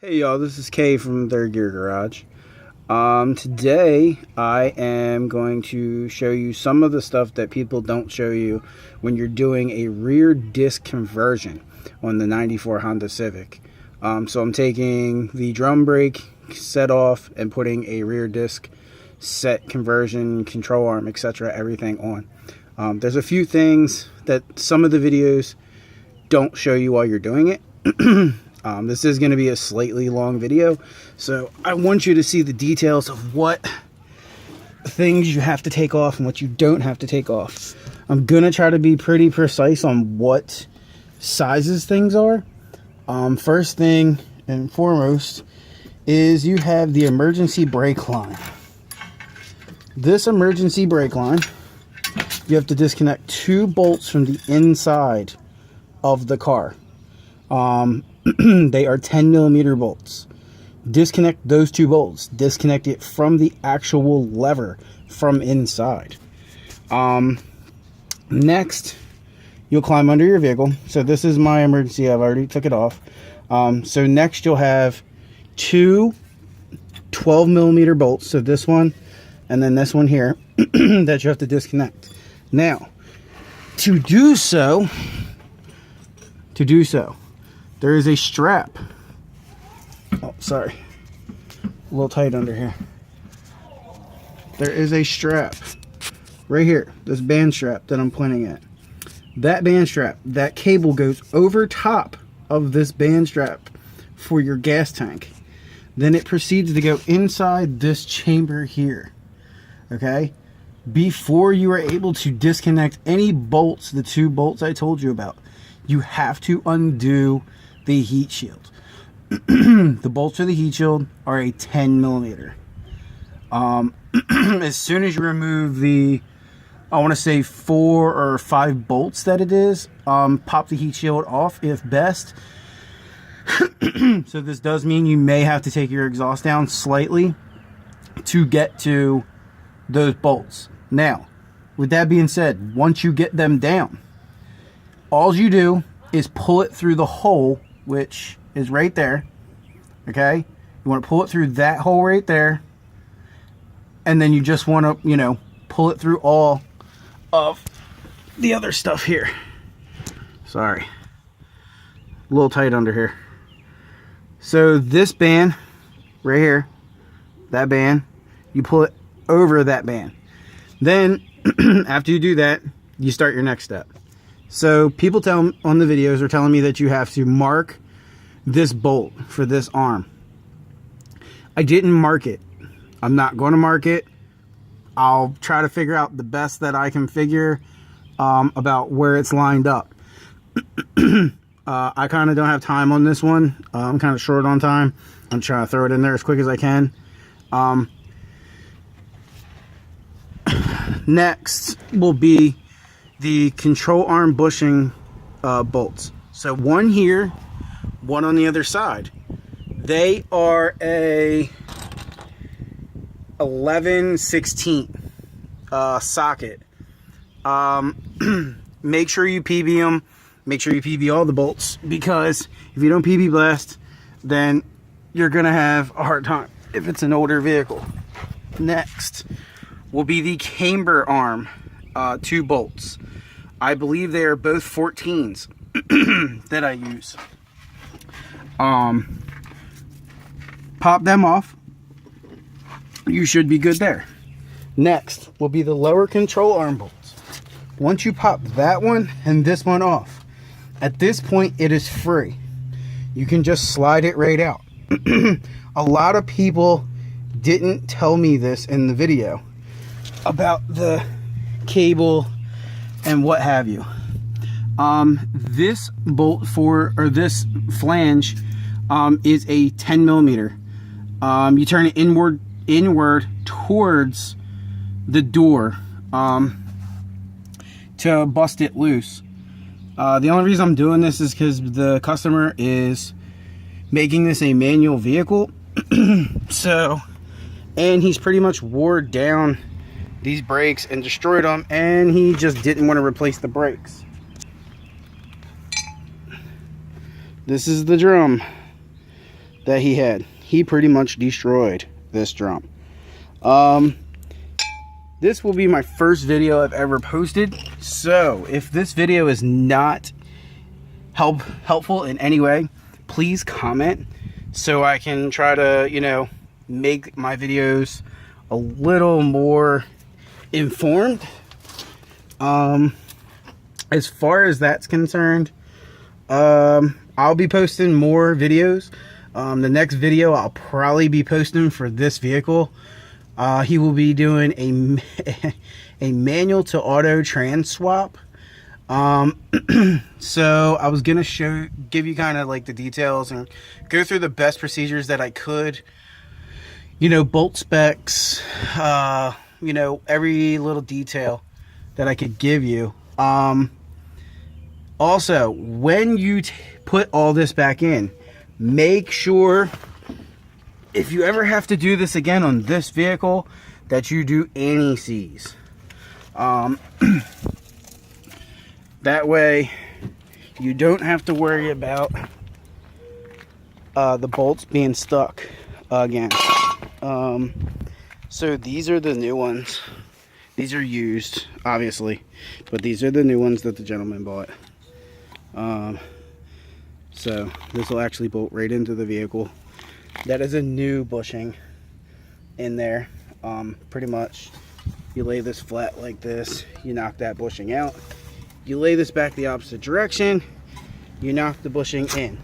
Hey y'all, this is Kay from Third Gear Garage. Today I am going to show you some of the stuff that people don't show you when you're doing a rear disc conversion on the 94 Honda Civic. So I'm taking the drum brake set off and putting a rear disc set conversion, control arm, etc., everything on. There's a few things that some of the videos don't show you while you're doing it. This is going to be a slightly long video, so I want you to see the details of what things you have to take off and what you don't have to take off. I'm going to try to be pretty precise on what sizes things are. First thing and foremost is you have the emergency brake line. This emergency brake line, you have to disconnect 2 bolts from the inside of the car. They are 10mm bolts. Disconnect those 2 bolts. Disconnect it from the actual lever from inside. Next, you'll climb under your vehicle. So this is my emergency. I've already took it off. So next you'll have 2 12mm bolts. So this one and then this one here that you have to disconnect. Now, to do so, there is a strap. Oh, sorry. A little tight under here. There is a strap right here. This band strap that I'm pointing at. That band strap, that cable goes over top of this band strap for your gas tank. Then it proceeds to go inside this chamber here. Okay? Before you are able to disconnect any bolts, the 2 bolts I told you about, you have to undo the heat shield. The bolts for the heat shield are a 10mm. As soon as you remove the, I want to say 4 or 5 bolts that it is, pop the heat shield off if best. So this does mean you may have to take your exhaust down slightly to get to those bolts. Now, with that being said, once you get them down, all you do is pull it through the hole, which is right there. Okay? You want to pull it through that hole right there. And then you just want to, pull it through all of the other stuff here. Sorry. A little tight under here. So this band right here, that band, you pull it over that band. Then, after you do that, you start your next step. So people on the videos are telling me that you have to mark this bolt for this arm. I didn't mark it. I'm not going to mark it. I'll try to figure out the best that I can figure about where it's lined up. I kind of don't have time on this one. I'm kind of short on time. I'm trying to throw it in there as quick as I can. Next will be the control arm bushing bolts. So one here, one on the other side. They are a 11/16 socket. Make sure you PB them. Make sure you PB all the bolts, because if you don't PB blast, then you're gonna have a hard time if it's an older vehicle. Next will be the camber arm 2 bolts. I believe they are both 14s that I use. Pop them off. You should be good there. Next will be the lower control arm bolts. Once you pop that one and this one off, at this point it is free. You can just slide it right out. A lot of people didn't tell me this in the video about the cable and what have you. This bolt this flange is a 10mm. You turn it inward towards the door to bust it loose. The only reason I'm doing this is because the customer is making this a manual vehicle. So, and he's pretty much wore down these brakes and destroyed them, and he just didn't want to replace the brakes. This is the drum. that he had. He pretty much destroyed this drum. This will be my first video I've ever posted, so if this video is not helpful in any way, please comment so I can try to, you know, make my videos a little more informed. As far as that's concerned, I'll be posting more videos. The next video I'll probably be posting for this vehicle, he will be doing a manual to auto trans swap. So I was gonna give you kind of like the details and go through the best procedures that I could, you know, bolt specs, you know, every little detail that I could give you. Also, when you put all this back in, make sure, if you ever have to do this again on this vehicle, that you do anti-seize. That way you don't have to worry about the bolts being stuck again. So these are the new ones. These are used, obviously, but these are the new ones that the gentleman bought. So this will actually bolt right into the vehicle. That is a new bushing in there. Pretty much you lay this flat like this, you knock that bushing out, you lay this back the opposite direction, you knock the bushing in.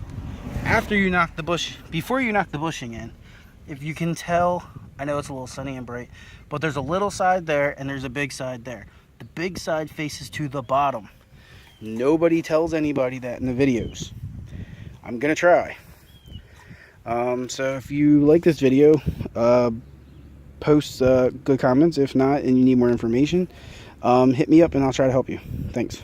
After you knock the before you knock the bushing in, if you can tell, I know it's a little sunny and bright, but there's a little side there and there's a big side there. The big side faces to the bottom. Nobody tells anybody that in the videos. I'm gonna try. So if you like this video, post good comments. If not, and you need more information, hit me up and I'll try to help you. Thanks.